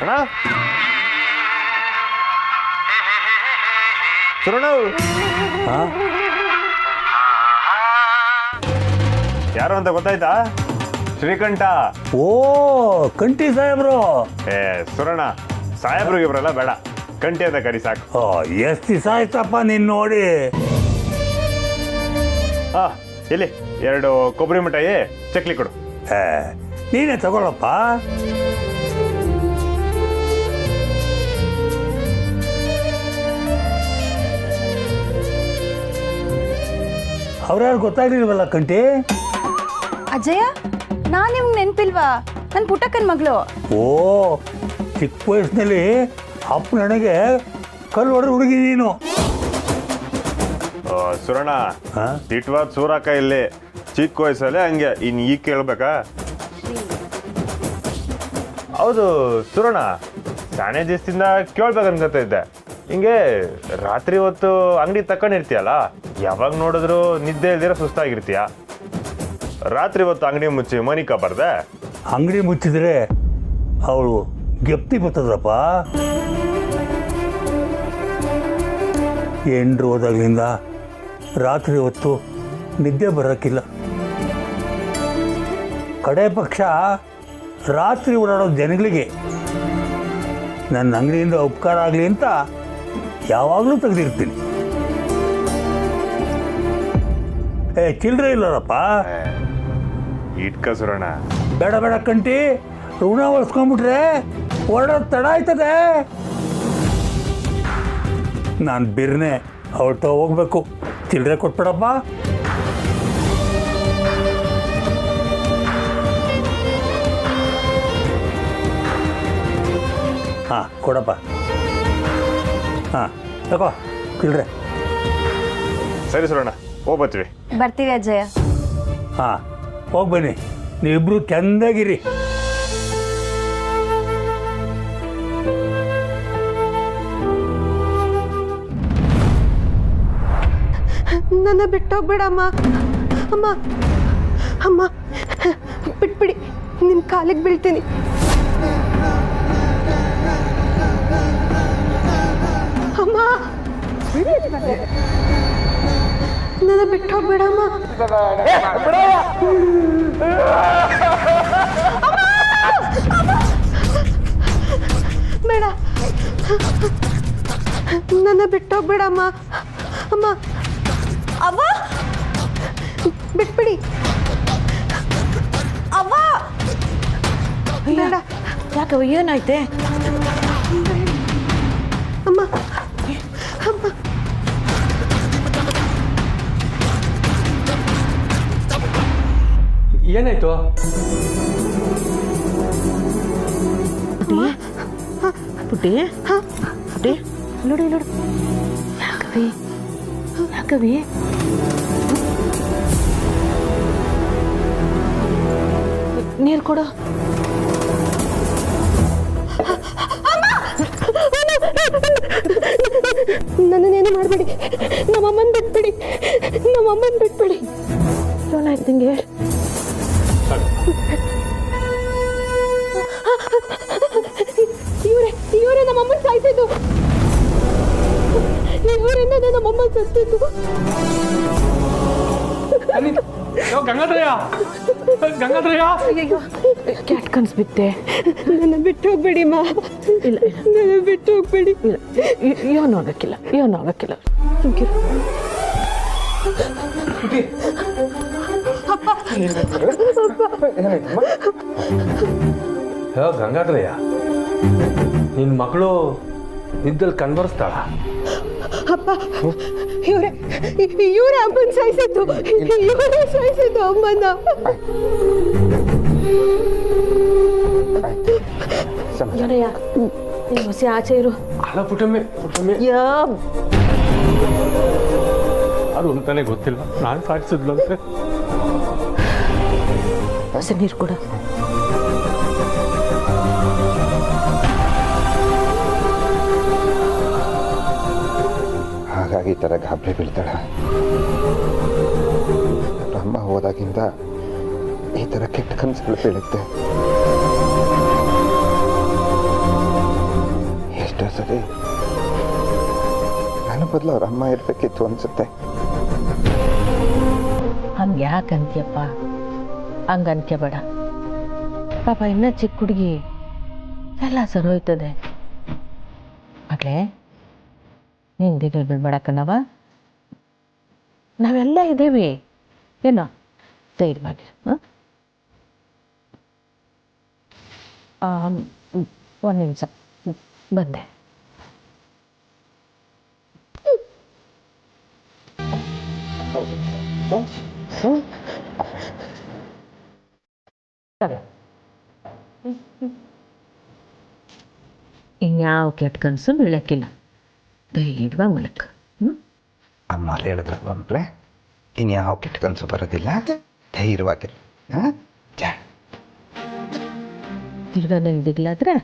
ಅಣ್ಣ ಸುರಣ ಯಾರು ಅಂತ ಗೊತ್ತಾಯ್ತಾ? ಶ್ರೀಕಂಠ. ಓ ಕಂಠಿ ಸಾಹೇಬ್ರು. ಸುರಣ ಸಾಹೇಬ್ರಿಗೆ ಬರಲ್ಲ, ಬೇಡ ಕಂಠಿ ಅಂತ ಕರಿ ಸಾಕು. ಎಷ್ಟು ದಿವಸ ಆಯ್ತಪ್ಪ ನೀನು ನೋಡಿ. ಇಲ್ಲಿ 2 ಕೊಬ್ಬರಿ ಮಿಠಾಯಿ ಚಕ್ಲಿ ಕೊಡು. ನೀನೇ ತಗೊಳಪ್ಪ. ಅವ್ರ್ಯಾರು ಗೊತ್ತಾಗ್ಲಿಲ್ವಲ್ಲ ಕಂಠಿ? ಅಜಯ, ನಾನು ನಿಮ್ಗೆ ನೆನಪಿಲ್ವಾ? ನನ್ನ ಪುಟ್ಟಕ್ಕನ ಮಗಳು. ಓ ಚಿಕ್ಕ ವಯಸ್ಸಿನಲ್ಲಿ ಅಪ್ಪ ನನಗೆ ಕಲ್ಲು ಹೊಡೆದು ಹುಡುಗಿ ನೀನು. ಸುರಣ ತಿಟ್ವಾದ ಸೂರಕ ಇಲ್ಲಿ ಚಿಕ್ಕ ವಯಸ್ಸಲ್ಲೇ ಹಂಗೆ ಇನ್ನು ಈಗ ಕೇಳ್ಬೇಕಾ? ಹೌದು ಸುರಣ, ಸಾಣೆ ದಿವಸದಿಂದ ಕೇಳ್ಬೇಕನ್ಕತ ಇದ್ದೆ. ಹಿಂಗೆ ರಾತ್ರಿ ಹೊತ್ತು ಅಂಗಡಿ ತಕೊಂಡಿರ್ತೀಯಲ್ಲ, ಯಾವಾಗ ನೋಡಿದ್ರು ನಿದ್ದೆ ಇಲ್ದಿರ ಸುಸ್ತಾಗಿರ್ತೀಯ. ರಾತ್ರಿ ಹೊತ್ತು ಅಂಗಡಿ ಮುಚ್ಚಿ ಮನಿಕ ಬರ್ದೆ? ಅಂಗಡಿ ಮುಚ್ಚಿದ್ರೆ ಅವಳು ಗೆಪ್ತಿ ಬರ್ತದಪ್ಪ. ಎಂಡ್ರು ಹೋದಾಗ್ಲಿಂದ ರಾತ್ರಿ ಹೊತ್ತು ನಿದ್ದೆ ಬರೋಕ್ಕಿಲ್ಲ. ಕಡೆ ಪಕ್ಷ ರಾತ್ರಿ ಓಡಾಡೋ ಜನಗಳಿಗೆ ನನ್ನ ಅಂಗಡಿಯಿಂದ ಉಪಕಾರ ಆಗಲಿ ಅಂತ ಯಾವಾಗಲೂ ತೆಗೆದಿರ್ತೀನಿ. ಚಿಲ್ಲರೆ ಇಲ್ಲರಪ್ಪ. ಇಟ್ಕ ಸುರಣ. ಬೇಡ ಬೇಡ ಕಂಠಿ, ಋಣ ಒಳ್ಸ್ಕೊಂಡ್ಬಿಟ್ರೆ ಹೊರಡೋದು ತಡ ಆಯ್ತದೆ. ನಾನು ಬಿರ್ನೆ ಹೊರಟ ಹೋಗ್ಬೇಕು. ಚಿಲ್ಲರೆ ಕೊಟ್ಬಿಡಪ್ಪ. ಹಾಂ ಕೊಡಪ್ಪ. ಹಾಂ ತಗೋ ಚಿಲ್ಲರೆ. ಸರಿ ಸುರಣ, ಹೋಗ್ಬತ್ತೀವಿ. ಬರ್ತೀವಿ ಅಜಯ. ಹಾಂ ಹೋಗಿ ಬನ್ನಿ, ನೀವಿಬ್ರು ಚೆಂದಾಗಿರಿ. ನನ್ನ ಬಿಟ್ಟೋಗ್ಬೇಡಮ್ಮ. ಅಮ್ಮ ಅಮ್ಮ ಬಿಟ್ಬಿಡಿ, ನಿಮ್ಮ ಕಾಲಿಗೆ ಬೀಳ್ತೀನಿ. ಅಮ್ಮ ನನ್ನ ಬಿಟ್ಟೋಗ್ಬೇಡಮ್ಮ. ಬೇಡ, ನನ್ನ ಬಿಟ್ಟೋಗ್ಬೇಡಮ್ಮ. ಅಮ್ಮ ಅವ್ವ, ಬಿಟ್ಬಿಡಿ. ಅವ್ವ. ಬೇಡ. ಯಾಕವ ಏನಾಯ್ತೆ? ಅಮ್ಮ ಅಮ್ಮ ಏನಾಯ್ತು? ಪುಟ್ಟಿ ಪುಟ್ಟಿ ನೋಡಿ ನೋಡು. ಯಾಕವಿ ಯಾಕವಿ? ನೀರು ಕೊಡು. ನನ್ನನ್ನೇನು ಮಾಡಬೇಡಿ. ನಮ್ಮಮ್ಮನ ಬಿಟ್ಬಿಡಿ, ನಮ್ಮಮ್ಮನ ಬಿಟ್ಬಿಡಿ. ಏನಾಯ್ತು ನಿಂಗೆ? ಇವರೇ ನಮ್ಮಮ್ಮನ ಸಾಯ್ತಿದ್ದು. ಇವರಿಂದ ನಮ್ಮಮ್ಮ ಸತ್ತಿದ್ದು. ಗಂಗಾಧರಯ್ಯ, ಗಂಗಾಧರಯ್ಯ, ಅಯ್ಯೋ ಕ್ಯಾಟ್ ಕನ್ಸ್ಬಿಟ್ಟೆ. ನನ್ನ ಬಿಟ್ಟು ಹೋಗ್ಬೇಡಿ ಮಾ. ಇಲ್ಲ ನನ್ನ ಬಿಟ್ಟು ಹೋಗ್ಬೇಡಿ. ಇಲ್ಲ, ಏನು ಆಗಕ್ಕಿಲ್ಲ, ಏನು ಆಗಕ್ಕಿಲ್ಲ. ಗಂಗಾಧರಯ್ಯ, ನಿನ್ನ ಮಗಳು ನಿದ್ದಲ್ಲಿ ಕಣ್ಬರ್ಸ್ತಾಳ? ಅಪ್ಪ, ಇವರೇ ಅಮ್ಮನ ಸಾಯಿಸಿದ್ದು. ಇವರೇ ಸಾಯಿಸಿದ್ದು ಅಮ್ಮನ. ಜನಯ್ಯ, ನೀನು ಹೊಸ ಆಚೆ ಇರು. ಅಲ್ಲ ಪುಟ್ಟಮ್ಮೆ, ಪುಟ್ಟಮ್ಮೆ ಅದು ಅಂತಾನೆ ಗೊತ್ತಿಲ್ಲ. ನಾನು ಸಾಯಿಸಿದ್ಲಂತೆ. ಹೊಸ ನೀರು ಕೊಡ. ಹಾಗಾಗಿ ಈ ಥರ ಗಾಬರಿ ಬೀಳ್ತಾಳ. ಅಮ್ಮ ಹೋದಾಗಿಂದ ಈ ಥರ ಕೆಟ್ಟ ಕನಸುಗಳು ಬೀಳುತ್ತೆ. ಸರಿ ನನ್ನ ಬದಲು ಅವ್ರ ಅಮ್ಮ ಇರಬೇಕಿತ್ತು ಅನ್ಸುತ್ತೆ. ಹಂಗೆ ಯಾಕೆ ಅಂತ್ಯಪ್ಪ, ಹಂಗೆ ಅಂತ್ಯಬೇಡ. ಪಾಪ ಇನ್ನೂ ಚಿಕ್ಕ ಹುಡುಗಿ, ಎಲ್ಲ ಸರೋಯ್ತದೆ. ಮಗಳೇ, ನೀನು ದಿನ ಬಿಡ್ಬೇಡಕ್ಕನವ, ನಾವೆಲ್ಲ ಇದ್ದೇವೆ ಏನೋ, ಧೈರ್ಯವಾಗಿ. ಒಂದು ನಿಮಿಷ ಬಂದೆ. ಇನ್ಯಾವ ಕೆಟ್ಟ ಕನಸು ಬೀಳಕ್ಕಿಲ್ಲ, ಧೈರ್ಯವಾಗಿ ಮಲಕ. ಅಮ್ಮ ಹೇಳಿದ್ರಲ್ವ ಮಕ್ಕಳೇ, ಇನ್ಯಾವ ಕೆಟ್ಟ ಕನಸು ಬರೋದಿಲ್ಲ, ಧೈರ್ಯವಾಗಿರಿ. ಹಾಂ ಜಾ ತಿರ್ಗಾ ನಂಗೆ ದಿಗ್ಲಾದ್ರೆ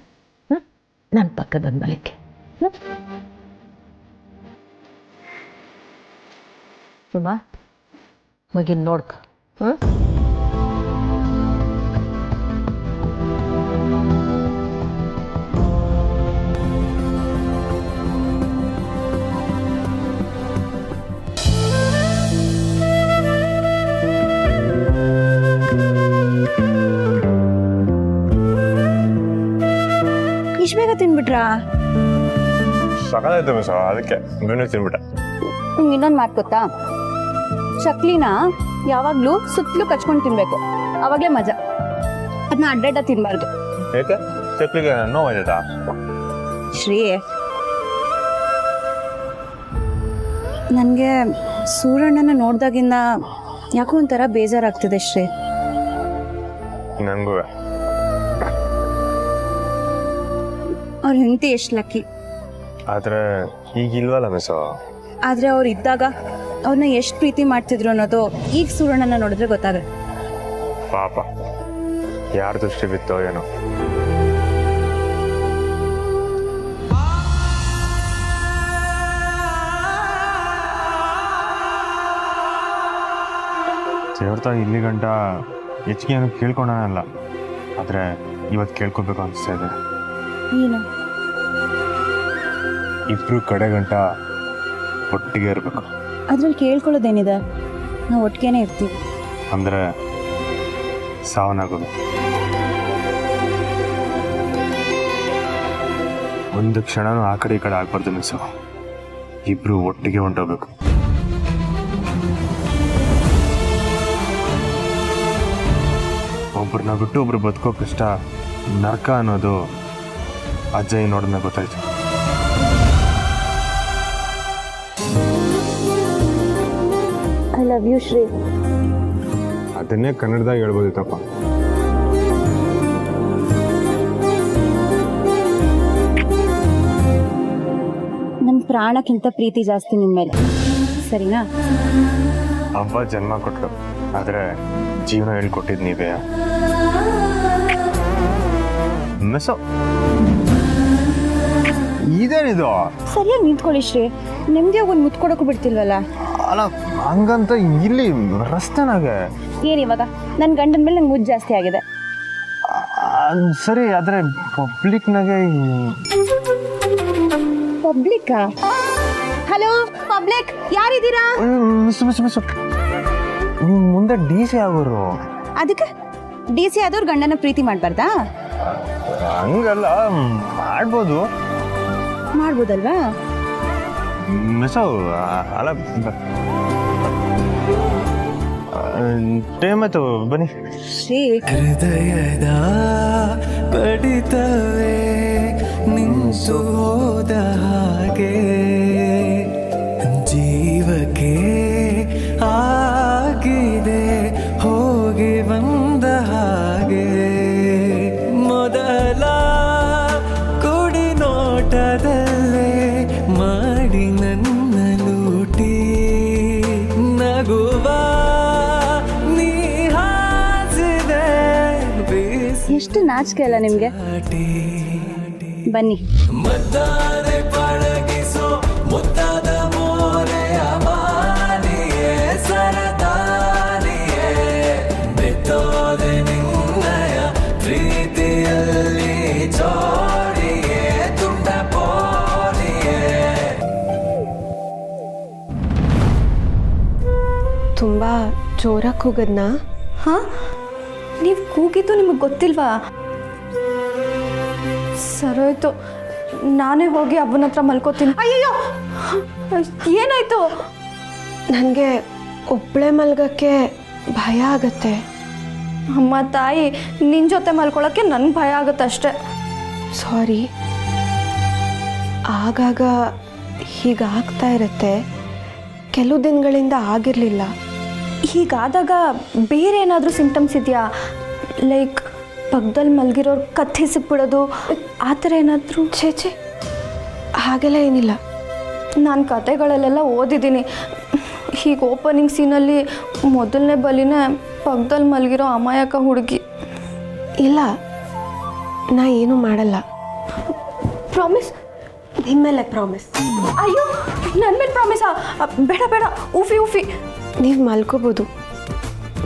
ನನ್ನ ಪಕ್ಕ ಬಂದು ಮಲಕ್ಕೆ. ಸುಮ್ಮ ಮಗಿನ ನೋಡ್ಕ. ಇಷ್ಟು ಬೇಗ ತಿನ್ಬಿಟ್ರಾ? ಸಕಾಲಾಯ್ತು ಮಿಸ್, ಅದಕ್ಕೆ ಬೇನೆ ತಿನ್ಬಿಟ್ಟೆ. ನಿಮ್ಗೆ ಇನ್ನೊಂದು ಮಾತು ಗೊತ್ತಾ? ಚಕ್ಲಿನ ಯಾವಾಗಲೂ ಸುತ್ತಲೂ ಕಚ್ಕೊಂಡು ತಿನ್ಬೇಕು, ಅವಾಗಲೇ ಮಜಾ. ಅದನ್ನ ಅಡ್ಡಡ್ಡ ತಿನ್ಬಾರ್ದು. ಯಾಕೆ ಚಕ್ಲಿಗೆ ನೋವಾಯ್ತಾ? ಶ್ರೀ, ನನಗೆ ಸೂರಣ್ಣನ ನೋಡ್ದಾಗಿಂದ ಯಾಕೋ ಒಂಥರ ಬೇಜಾರಾಗ್ತಿದೆ ಶ್ರೀ. ನನಗೂ ಅವ್ರ ಹೆಂಡತಿ ಎಷ್ಟು ಲಕ್ಕಿ. ಆದರೆ ಈಗ ಇಲ್ವಲ್ಲ ಮಿಸ್ಸು. ಆದರೆ ಅವ್ರು ಇದ್ದಾಗ ಅವ್ರನ್ನ ಎಷ್ಟು ಪ್ರೀತಿ ಮಾಡ್ತಿದ್ರು ಅನ್ನೋದು ಈಗ ಸೂರಣ್ಣನ ನೋಡಿದ್ರೆ ಗೊತ್ತಾಗುತ್ತೆ. ಪಾಪ ಯಾರ ದೃಷ್ಟಿ ಬಿತ್ತೋ ಏನೋ. ದೇವ್ರ ಇಲ್ಲಿ ಗಂಟ ಹೆಚ್ಚಿಗೆ ಏನು ಕೇಳ್ಕೊಂಡಲ್ಲ, ಆದರೆ ಇವತ್ತು ಕೇಳ್ಕೊಬೇಕು ಅನಿಸ್ತಾ ಇದೆ. ಏನು? ಇಬ್ರು ಕಡೆ ಗಂಟ ಒಟ್ಟಿಗೆ ಇರಬೇಕು. ಅದ್ರಲ್ಲಿ ಕೇಳ್ಕೊಳ್ಳೋದೇನಿದೆ, ನಾವು ಒಟ್ಟಿಗೆನೇ ಇರ್ತೀವಿ. ಅಂದರೆ ಸಾವನಾಗೋದು. ಒಂದು ಕ್ಷಣನೂ ಆ ಕಡೆ ಈ ಕಡೆ ಆಗ್ಬಾರ್ದು ಮಿಸ್ಸು. ಇಬ್ರು ಒಟ್ಟಿಗೆ ಹೊಂಟೋಗ್ಬೇಕು. ಒಬ್ರನ್ನ ಬಿಟ್ಟು ಒಬ್ರು ಬದುಕೋ ಕಷ್ಟ, ನರಕ ಅನ್ನೋದು ಅಜ್ಜಯ್ ನೋಡಿದ್ಮೇಲೆ ಗೊತ್ತಾಯ್ತು. I love you Shri. ಅದನ್ನೇ ಕನ್ನಡದಾಗ ಹೇಳ್ಬೋದಿತ್ತಪ್ಪ. ನನ್ನ ಪ್ರಾಣಕ್ಕಿಂತ ಪ್ರೀತಿ ಜಾಸ್ತಿ ನಿಮ್ಮ ಮೇಲೆ, ಸರಿನಾ? ಅಬ್ಬ ಜನ್ಮ ಕೊಟ್ಟರು, ಆದರೆ ಜೀವನ ಹೇಳ್ಕೊಟ್ಟಿದ್ದು ನೀವೇ. ಮಿಸ್ಸು, ಇದೇನಿದು? ಸರಿಯಾಗಿ ನಿಂತ್ಕೊಳ್ಳಿ ಶ್ರೀ, ನಿಮ್ಗೆ ಒಂದು ಮುತ್ತು ಕೊಡೋಕ್ಕೂ ಬಿಡ್ತಿಲ್ವಲ್ಲ. ಅಲ್ಲ ಹಂಗಂತ ಇಲ್ಲಿ ರಸ್ತೆನಾಗೆ ಏನು ಇವಾಗ ನನ್ನ ಗಂಡನ ಮೇಲೆ ನಂಗೆ ಮುದ್ದು ಜಾಸ್ತಿ ಆಗಿದೆ. ಸರಿ, ಆದರೆ ಪಬ್ಲಿಕ್ನಾಗೆ. ಪಬ್ಲಿಕ್ಕಾ? ಹಲೋ ಪಬ್ಲಿಕ್, ಯಾರಿದ್ದೀರಾ? ಮಿಸ್ ನೀವು ಮುಂದೆ DC ಆಗೋರು. ಅದಕ್ಕೆ DC ಆದವ್ರು ಗಂಡನ ಪ್ರೀತಿ ಮಾಡಬಾರ್ದಾ? ಹಂಗಲ್ಲ, ಮಾಡ್ಬೋದು. ಮಾಡ್ಬೋದಲ್ವಾ? ಮಿಸ್ ಅಲ್ಲ, ಟೈಮ್ ಆಯ್ತು, ಬನ್ನಿ. ಶ್ರೀ, ಹೃದಯದ ಬಡಿತವೇ ನಿಂತು ಹೋದ ಹಾಗೆ, ಜೀವಕ್ಕೆ ಆಗಿದೆ ಹೋಗಿ ಬಂದ ಹಾಗೆ, ಮೊದಲ ಕುಡಿ ನೋಟದಲ್ಲೇ ಮಾಡಿ ನನ್ನ ಲೂಟಿ, ನಗುವ ನೀ ಹಾಸಿದೆ ಎಷ್ಟು ನಾಚಿಕೆ ಅಲ್ಲ ನಿಮ್ಗೆ. ಬನ್ನಿ. ಮದ್ದಾನೆ ಪಳಗಿಸೋ ಮುದ್ದಾದ ಮೋರೆಯ ಮಾಲಿಯೇ ಸರದಾನಿಯೇ, ಬೆತ್ತೋದೆ ನಿನ್ನಯ ಪ್ರೀತಿಯಲ್ಲಿ ಜೋಡಿಯೇ ತುಂಡ ಪೋಲಿಯೇ. ತುಂಬ ಜೋರಾಗಿ ಕೂಗದ್ನಾ? ಹಾಂ, ನೀವು ಕೂಗಿದ್ದು ನಿಮಗೆ ಗೊತ್ತಿಲ್ವಾ? ಸರೋಯ್ತು, ನಾನೇ ಹೋಗಿ ಅಬ್ಬನ ಹತ್ರ ಮಲ್ಕೋತೀನಿ. ಅಯ್ಯಯ್ಯೋ, ಏನಾಯ್ತು? ನನಗೆ ಒಬ್ಬಳೇ ಮಲ್ಗಕ್ಕೆ ಭಯ ಆಗತ್ತೆ. ಅಮ್ಮ ತಾಯಿ, ನಿನ್ನ ಜೊತೆ ಮಲ್ಕೊಳ್ಳೋಕ್ಕೆ ನನಗೆ ಭಯ ಆಗುತ್ತೆ ಅಷ್ಟೇ. ಸಾರಿ. ಆಗಾಗ ಹೀಗಾಗ್ತಾ ಇರುತ್ತೆ, ಕೆಲವು ದಿನಗಳಿಂದ ಆಗಿರಲಿಲ್ಲ. ಹೀಗಾದಾಗ ಬೇರೆ ಏನಾದರೂ ಸಿಂಟಮ್ಸ್ ಇದೆಯಾ? ಲೈಕ್ ಪಕ್ಕದಲ್ಲಿ ಮಲಗಿರೋರು ಕತ್ತಿ ಸಿಕ್ಬಿಡೋದು, ಆ ಥರ ಏನಾದರೂ? ಛೇ, ಹಾಗೆಲ್ಲ ಏನಿಲ್ಲ. ನಾನು ಕತೆಗಳಲ್ಲೆಲ್ಲ ಓದಿದ್ದೀನಿ. ಹೀಗೆ ಓಪನಿಂಗ್ ಸೀನಲ್ಲಿ ಮೊದಲನೇ ಬಲಿನೇ ಪಕ್ಕದಲ್ಲಿ ಮಲಗಿರೋ ಅಮಾಯಕ ಹುಡುಗಿ. ಇಲ್ಲ, ನಾ ಏನೂ ಮಾಡಲ್ಲ. ಪ್ರಾಮಿಸ್? ನಿಮ್ಮ ಮೇಲೆ ಪ್ರಾಮಿಸ್. ಅಯ್ಯೋ, ನನ್ನ ಮೇಲೆ ಪ್ರಾಮಿಸಾ? ಬೇಡ ಬೇಡ, ಉಫಿ. ನೀವು ಮಲ್ಕೋಬೋದು.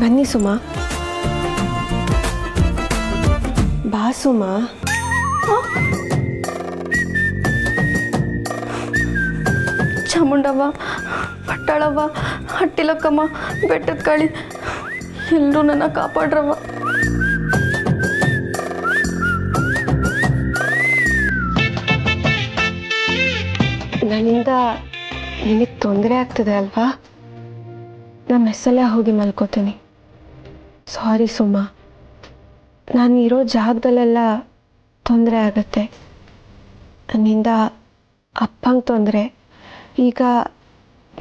ಬನ್ನಿ ಸುಮಾ. ಬಾ ಸುಮಾ. ಚಾಮುಂಡವ್ವ, ಪಟ್ಟಾಳವ್ವ, ಹಟ್ಟಿಲಕ್ಕಮ್ಮ, ಬೆಟ್ಟದ ಕಾಳಿ, ಎಲ್ಲರೂ ನನ್ನ ಕಾಪಾಡ್ರವ್ವ. ನನ್ನಿಂದ ನಿನಗೆ ತೊಂದರೆ ಆಗ್ತದೆ ಅಲ್ವಾ? ನಾನು ಮೆಸ್ಸಲ್ಲೇ ಹೋಗಿ ಮಲ್ಕೋತೀನಿ. ಸಾರಿ ಸುಮಾ, ನಾನು ಇರೋ ಜಾಗದಲ್ಲೆಲ್ಲ ತೊಂದರೆ ಆಗತ್ತೆ. ನನ್ನಿಂದ ಅಪ್ಪಂಗೆ ತೊಂದರೆ, ಈಗ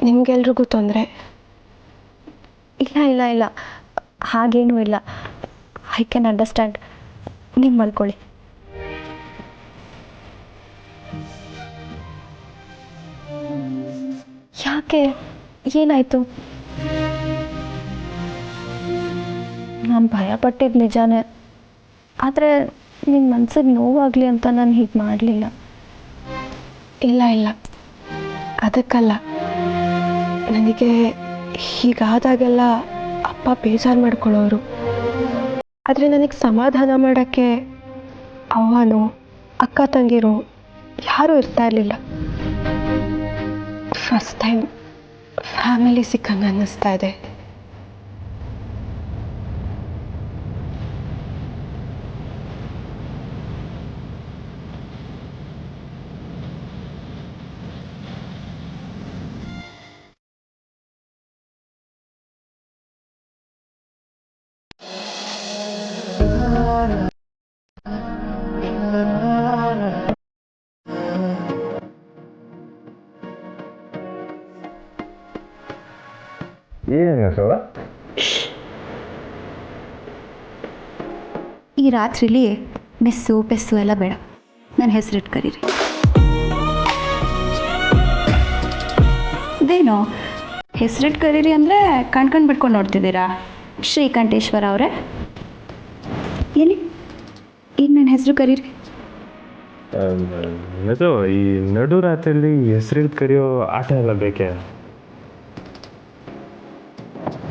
ನಿಮ್ಗೆಲ್ರಿಗೂ ತೊಂದರೆ. ಇಲ್ಲ, ಹಾಗೇನೂ ಇಲ್ಲ. I can understand. ನೀವು ಮಲ್ಕೊಳ್ಳಿ. ಯಾಕೆ, ಏನಾಯಿತು? ನಾನು ಭಯಪಟ್ಟಿದ್ದು ನಿಜಾನೇ, ಆದರೆ ನಿಮ್ಮ ಮನ್ಸಿಗೆ ನೋವಾಗಲಿ ಅಂತ ನಾನು ಹೀಗೆ ಮಾಡಲಿಲ್ಲ. ಇಲ್ಲ, ಅದಕ್ಕಲ್ಲ. ನನಗೆ ಹೀಗಾದಾಗೆಲ್ಲ ಅಪ್ಪ ಬೇಜಾರು ಮಾಡ್ಕೊಳ್ಳೋರು. ಆದರೆ ನನಗೆ ಸಮಾಧಾನ ಮಾಡೋಕ್ಕೆ ಅವ್ವನೋ ಅಕ್ಕ ತಂಗಿರೋ ಯಾರೂ ಇರ್ತಾ ಇರಲಿಲ್ಲ. ಫಸ್ಟ್ ಟೈಮ್ ಫ್ಯಾಮಿಲಿ ಸಿಕ್ಕಂಗೆ ಅನ್ನಿಸ್ತಾ ಇದೆ. ಏನು ಈ ರಾತ್ರಿಲಿ ಮೆಸ್ಸು ಪೆಸ್ಸು ಎಲ್ಲ ಬೇಡ, ನನ್ನ ಹೆಸರಿಟ್ಟು ಕರೀರಿ. ಇದೇನು ಹೆಸರಿಟ್ಟು ಕರೀರಿ ಅಂದರೆ ಕಣ್ಕಂಡು ಬಿಟ್ಕೊಂಡು ನೋಡ್ತಿದ್ದೀರಾ? ಶ್ರೀಕಂಠೇಶ್ವರ ಅವರೇ, ಏನಿ ಈಗ ನನ್ನ ಹೆಸರು ಕರೀರಿ. ಅದು ಈ ನಡು ರಾತ್ರಿಯಲ್ಲಿ ಹೆಸರಿಟ್ಟು ಕರೆಯೋ ಆಟ ಎಲ್ಲ ಬೇಕೆ?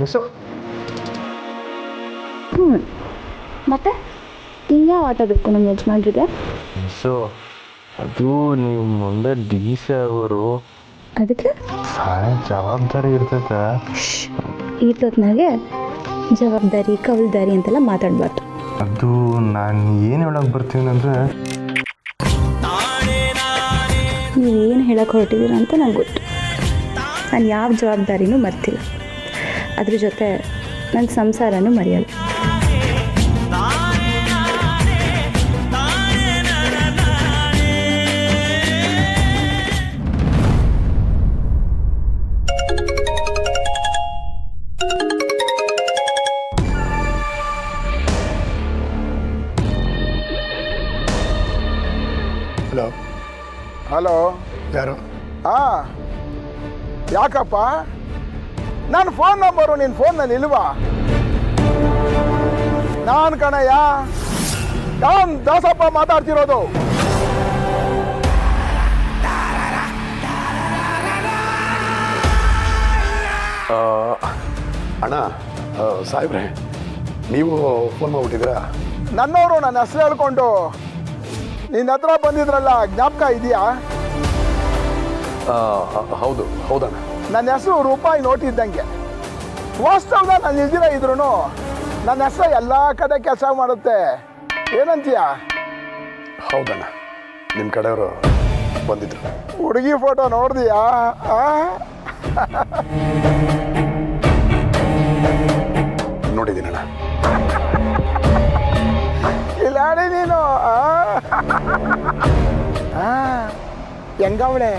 ಮಿಸ್ಸು ಮತ್ತೆ ಇನ್ಯಾವ ಆಟ ಬೇಕು ನಮ್ಮ ಯಜಮಾನ್ರಿಗೆ? ಮಿಸ್ಸು, ಅದು ನೀವು ಮುಂದೆ ಡಿ ಸಿ ಆಗೋರು, ಅದಕ್ಕೆ ಭಾಳ ಜವಾಬ್ದಾರಿ ಇರ್ತೈತೆ. ಈತೊತ್ನಾಗೆ ಜವಾಬ್ದಾರಿ ಕವಲ್ದಾರಿ ಅಂತೆಲ್ಲ ಮಾತಾಡಬಾರ್ದು. ಅದು ನಾನು ಏನು ಹೇಳಕ್ಕೆ ಬರ್ತೀನಿ ಅಂದರೆ, ನೀವೇನು ಹೇಳಕ್ಕೆ ಹೊರಟಿದ್ದೀರ ಅಂತ ನಂಗೆ ಗೊತ್ತು. ನಾನು ಯಾವ ಜವಾಬ್ದಾರಿನೂ ಮರ್ತಿಲ್ಲ, ಅದ್ರ ಜೊತೆ ನನ್ನ ಸಂಸಾರನೂ ಮರೆಯಲ್ಲ. ಹಲೋ, ಯಾರು? ಹಾಂ, ಯಾಕಪ್ಪ? ನನ್ನ ಫೋನ್ ನಂಬರು ನಿನ್ನ ಫೋನ್ನಲ್ಲಿ ಇಲ್ವಾ? ನಾನು ಕಣಯ್ಯ, ನಾನು ದಾಸಪ್ಪ ಮಾತಾಡ್ತಿರೋದು. ಅಣ್ಣ, ಸಾಹೇಬ್ರೆ, ನೀವು ಫೋನ್ ಮಾಡ್ಬಿಟ್ಟಿದ್ದೀರಾ? ನನ್ನವರು ನನ್ನ ಹೆಸರು ಹೇಳ್ಕೊಂಡು ನಿನ್ನ ಹತ್ರ ಬಂದಿದ್ರಲ್ಲ, ಜ್ಞಾಪಕ ಇದೆಯಾ? ಹೌದಣ್ಣ. ನನ್ನ ಹೆಸರು ರೂಪಾಯಿ ನೋಟ್ ಇದ್ದಂಗೆ. ವಾಸ್ತವದ ನಾನು ಇಲ್ದಿರ ಇದ್ರು ನನ್ನ ಹೆಸರು ಎಲ್ಲ ಕಡೆ ಕೆಲಸ ಮಾಡುತ್ತೆ. ಏನಂತೀಯ? ಹೌದಣ್ಣ, ನಿಮ್ಮ ಕಡೆಯವರು ಬಂದಿದ್ರು. ಹುಡುಗಿ ಫೋಟೋ ನೋಡ್ದಿಯಾ? ನೋಡಿದ್ದೀನಣ್ಣ. ಇಲ್ಲಾಡಿ ನೀನು ಹೆಂಗವಳೆ?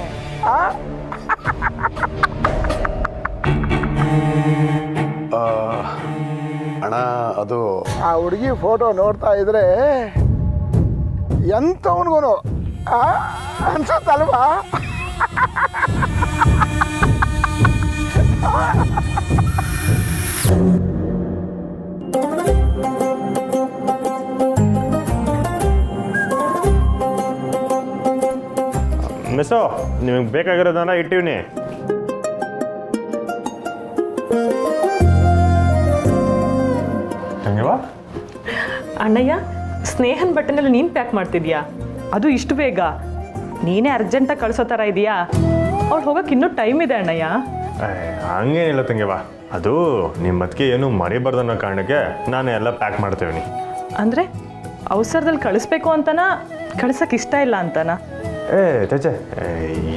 ಅಣ್ಣ ಅದು ಆ ಹುಡುಗಿ ಫೋಟೋ ನೋಡ್ತಾ ಇದ್ರೆ ಎಂಥವನ್ಗೂ ಅನ್ಸುತ್ತಲ್ವಾ? ಮಿಸ್ಸು, ನಿಮಗೆ ಬೇಕಾಗಿರೋದನ್ನ ಇಟ್ಟಿವ್ನಿ. ಹಂಗವಾ ಅಣ್ಣಯ್ಯ, ಸ್ನೇಹನ್ ಬಟ್ಟೆನೆಲ್ಲ ನೀನು ಪ್ಯಾಕ್ ಮಾಡ್ತಿದ್ಯಾ? ಅದು ಇಷ್ಟು ಬೇಗ? ನೀನೇ ಅರ್ಜೆಂಟಾಗಿ ಕಳಿಸೋ ಥರ ಇದೆಯಾ? ಅವ್ಳು ಹೋಗೋಕೆ ಇನ್ನೂ ಟೈಮ್ ಇದೆ ಅಣ್ಣಯ್ಯ. ಹಂಗೇನಿಲ್ಲ ತಂಗಿವಾ, ಅದು ನಿಮ್ಮ ಅದಕ್ಕೆ ಏನು ಮರಿಬಾರ್ದು ಅನ್ನೋ ಕಾರಣಕ್ಕೆ ನಾನು ಎಲ್ಲ ಪ್ಯಾಕ್ ಮಾಡ್ತೇವೆ. ಅಂದರೆ ಅವಸರದಲ್ಲಿ ಕಳಿಸ್ಬೇಕು ಅಂತನಾ, ಕಳ್ಸೋಕೆ ಇಷ್ಟ ಇಲ್ಲ ಅಂತನಾ? ತಚೆ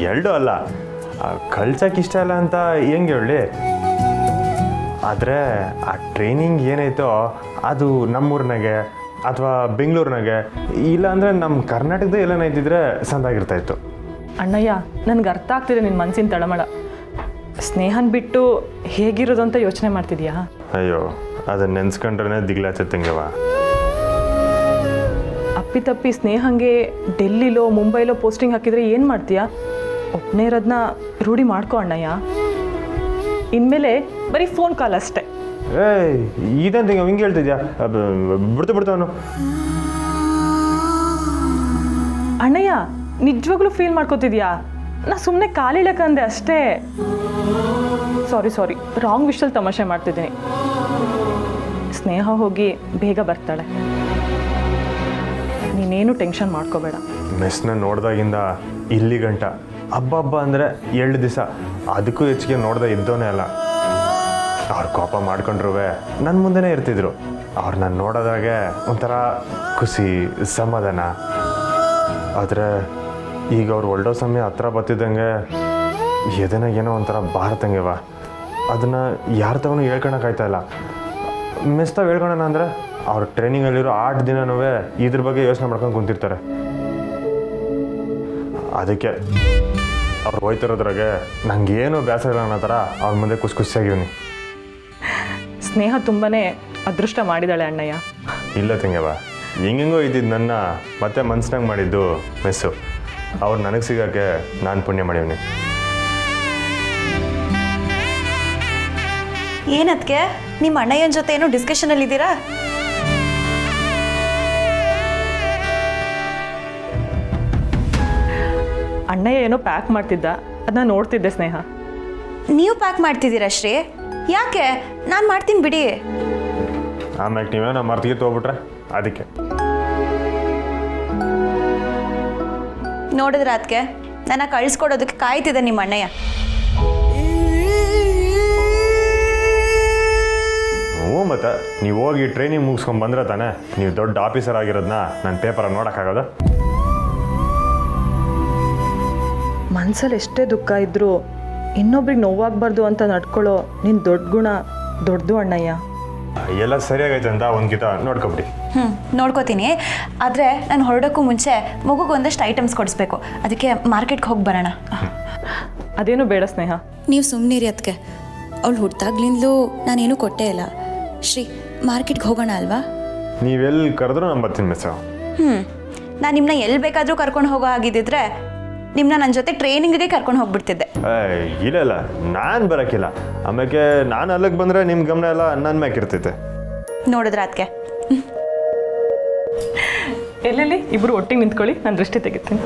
ಎರಡೂ ಅಲ್ಲ, ಕಳ್ಸೋಕೆ ಇಷ್ಟ ಇಲ್ಲ ಅಂತ ಹೆಂಗೆ ಹೇಳಿ. ಆದರೆ ಆ ಟ್ರೈನಿಂಗ್ ಏನಾಯ್ತೋ ಅದು ನಮ್ಮೂರಿನಾಗೆ ಅಥವಾ ಬೆಂಗಳೂರಿನಾಗೆ ಇಲ್ಲ ಅಂದರೆ ನಮ್ಮ ಕರ್ನಾಟಕದ ಎಲ್ಲೇನ ಇದ್ದಿದ್ರೆ ಸಂದಾಗಿರ್ತಾಯಿತ್ತು. ಅಣ್ಣಯ್ಯ, ನನಗೆ ಅರ್ಥ ಆಗ್ತಿದೆ ನಿನ್ನ ಮನಸ್ಸಿನ ತಳಮಳ. ಸ್ನೇಹನ್ ಬಿಟ್ಟು ಹೇಗಿರೋದು ಅಂತ ಯೋಚನೆ ಮಾಡ್ತಿದ್ಯಾ? ಅಯ್ಯೋ, ಅದನ್ನ ನೆನ್ಸ್ಕೊಂಡ್ರೆ ದಿಗ್ಲಾಚತ್ತಂಗವ. ಅಪ್ಪಿತಪ್ಪಿ ಸ್ನೇಹಂಗೆ ಡೆಲ್ಲಿಲೋ ಮುಂಬೈಲೋ ಪೋಸ್ಟಿಂಗ್ ಹಾಕಿದರೆ ಏನು ಮಾಡ್ತೀಯಾ? ಒಬ್ಬನೇ ಇರೋದನ್ನ ರೂಢಿ ಮಾಡ್ಕೊ ಅಣ್ಣಯ್ಯ. ಇನ್ಮೇಲೆ ಬರೀ ಫೋನ್ ಕಾಲ್ ಅಷ್ಟೇ. ಇದಂತ ಹಿಂಗೆ ಹೇಳ್ತಿದ್ಯಾ? ಬಿಡ್ತಾವನು. ಅಣ್ಣಯ್ಯ, ನಿಜವಾಗ್ಲೂ ಫೀಲ್ ಮಾಡ್ಕೋತಿದ್ಯಾ? ನಾ ಸುಮ್ಮನೆ ಕಾಲಿಳಕಂದೆ ಅಷ್ಟೇ. ಸಾರಿ, ರಾಂಗ್ ವಿಷಯದಲ್ಲಿ ತಮಾಷೆ ಮಾಡ್ತಿದ್ದೀನಿ. ಸ್ನೇಹ ಹೋಗಿ ಬೇಗ ಬರ್ತಾಳೆ, ನೀನೇನು ಟೆನ್ಷನ್ ಮಾಡ್ಕೋಬೇಡ. ಮೆಸ್ನ ನೋಡ್ದಾಗಿಂದ ಇಲ್ಲಿ ಗಂಟ ಹಬ್ಬ ಅಂದರೆ 2 ದಿವಸ, ಅದಕ್ಕೂ ಹೆಚ್ಚಿಗೆ ನೋಡ್ದೆ ಇದ್ದೋನೇ ಅಲ್ಲ. ಅವ್ರು ಕೋಪ ಮಾಡ್ಕೊಂಡ್ರೂ ನನ್ನ ಮುಂದೆನೇ ಇರ್ತಿದ್ರು. ಅವ್ರು ನಾನು ನೋಡೋದಾಗೆ ಒಂಥರ ಖುಷಿ, ಸಮಾಧಾನ. ಆದರೆ ಈಗ ಅವ್ರು ಒಳ್ಳೆ ಸಮಯ ಹತ್ರ ಬರ್ತಿದ್ದಂಗೆ ಎದೆನಾಗ ಏನೋ ಒಂಥರ ಭಾರತಂಗೆವ. ಅದನ್ನು ಯಾರ ತಗೊಂಡು ಹೇಳ್ಕೊಳಕ್ಕಾಯ್ತಾ ಇಲ್ಲ. ಮೆಸ್ತಾವ್ ಹೇಳ್ಕೊಳೋಣ ಅಂದರೆ ಅವ್ರ ಟ್ರೈನಿಂಗಲ್ಲಿರೋ 8 ದಿನನೂ ಇದ್ರ ಬಗ್ಗೆ ಯೋಚನೆ ಮಾಡ್ಕೊಂಡು ಕುಂತಿರ್ತಾರೆ. ಅದಕ್ಕೆ ಅವ್ರು ಹೋಯ್ತಿರೋದ್ರಾಗೆ ನನಗೇನು ಬೇಸರ ಇಲ್ಲ ಅನ್ನೋ ಥರ ಅವ್ರ ಮುಂದೆ ಖುಷಿಯಾಗಿವ್ನಿ. ಸ್ನೇಹ ತುಂಬಾ ಅದೃಷ್ಟ ಮಾಡಿದಾಳೆ ಅಣ್ಣಯ್ಯ. ಇಲ್ಲ ತಂಗವ, ಹೆಂಗೆಂಗೋ ಇದ್ದಿದ್ದು ನನ್ನ ಮತ್ತೆ ಮನ್ಸ್ನಾಗ ಮಾಡಿದ್ದು ಮೆಸ್ಸು. ಅವ್ರು ನನಗೆ ಸಿಗೋಕ್ಕೆ ನಾನು ಪುಣ್ಯ ಮಾಡೀವ್ನಿ. ಏನದಕ್ಕೆ ನಿಮ್ಮ ಅಣ್ಣಯ್ಯನ ಜೊತೆ ಏನೋ ಡಿಸ್ಕಷನಲ್ಲಿ ಇದ್ದೀರಾ? ಅಣ್ಣಯ್ಯ ಏನೋ ಪ್ಯಾಕ್ ಮಾಡ್ತಿದ್ದ, ಅದನ್ನ ನೋಡ್ತಿದ್ದೆ ಸ್ನೇಹ. ನೀವು ಪ್ಯಾಕ್ ಮಾಡ್ತಿದ್ದೀರಾ ಶ್ರೀ? ಯಾಕೆ? ನಾನು ಮಾಡ್ತೀನಿ ಬಿಡಿ. ಆಮ್ಯಾಕೆ ನೀವೇನೋ ಮರ್ತಿಗೆ ತೊಗೊಬಿಟ್ರೆ ಅದಕ್ಕೆ. ನೋಡಿದ್ರೆ ಅದಕ್ಕೆ ನನ್ನ ಕಳಿಸ್ಕೊಡೋದಕ್ಕೆ ಕಾಯ್ತಿದ್ದೆ ನಿಮ್ಮ ಅಣ್ಣಯ್ಯ. ಹ್ಞೂ, ಮತ್ತೆ ನೀವು ಹೋಗಿ ಟ್ರೈನಿಂಗ್ ಮುಗಿಸ್ಕೊಂಡು ಬಂದರೆ ತಾನೇ ನೀವು ದೊಡ್ಡ ಆಫೀಸರ್ ಆಗಿರೋದನ್ನ ನನ್ನ ಪೇಪರಾಗಿ ನೋಡೋಕ್ಕಾಗೋದು. ಮನ್ಸಲ್ಲಿ ಎಷ್ಟೇ ದುಃಖ ಇದ್ದರೂ ಇನ್ನೊಬ್ರಿಗೆ ನೋವಾಗಬಾರ್ದು ಅಂತ ನಡ್ಕೊಳ್ಳೋ ನಿನ್ನ ದೊಡ್ಡ ಗುಣ ದೊಡ್ಡದು ಅಣ್ಣಯ್ಯ. ಎಲ್ಲ ಸರಿಯಾಗೈತೆ ಅಂತ ಒಂದ್ಕಿತ ನೋಡ್ಕೊಬಿಡಿ. ನೋಡ್ಕೋತೀನಿ. ಆದರೆ ನಾನು ಹೊರಡೋಕ್ಕೂ ಮುಂಚೆ ಮಗುಗೆ ಒಂದಷ್ಟು ಐಟಮ್ಸ್ ಕೊಡಿಸ್ಬೇಕು. ಅದಕ್ಕೆ ಮಾರ್ಕೆಟ್ಗೆ ಹೋಗಿ ಬರೋಣ. ಅದೇನು ಬೇಡ ಸ್ನೇಹ. ನೀವು ಸುಮ್ಮನಿರಿ ಅದಕ್ಕೆ. ಅವಳು ಹುಟ್ಟಾಗ್ಲಿಂದಲೂ ನಾನೇನು ಕೊಟ್ಟೇ ಇಲ್ಲ. ಶ್ರೀ, ಮಾರ್ಕೆಟ್ಗೆ ಹೋಗೋಣ ಅಲ್ವಾ? ನೀವೆಲ್ಲಿ ಕರೆದ್ರೂ ನಾನು ಬರ್ತೀನಿ ಮಿಸ್. ನಾನು ನಿಮ್ಮನ್ನ ಎಲ್ಲಿ ಬೇಕಾದರೂ ಕರ್ಕೊಂಡು ಹೋಗೋ ಆಗಿದ್ದಿದ್ರೆ ನಿಮ್ಮನ್ನ ನನ್ನ ಜೊತೆ ಟ್ರೈನಿಂಗಿಗೆ ಕರ್ಕೊಂಡು ಹೋಗ್ಬಿಡ್ತಿದ್ದೆ. ಇಲ್ಲ, ನಾನು ಬರೋಕ್ಕಿಲ್ಲ. ಆಮೇಲೆ ನಾನು ಅಲ್ಲಿಗೆ ಬಂದರೆ ನಿಮ್ಮ ಗಮನ ಎಲ್ಲ ನನ್ನ ಮ್ಯಾಕ್ ಇರ್ತೈತೆ. ನೋಡಿದ್ರೆ ಅದಕ್ಕೆ ಎಲ್ಲೆಲ್ಲಿ ಇಬ್ಬರು ಒಟ್ಟಿಗೆ ನಿಂತ್ಕೊಳ್ಳಿ, ನಾನು ದೃಷ್ಟಿ ತೆಗಿತೀನಿ.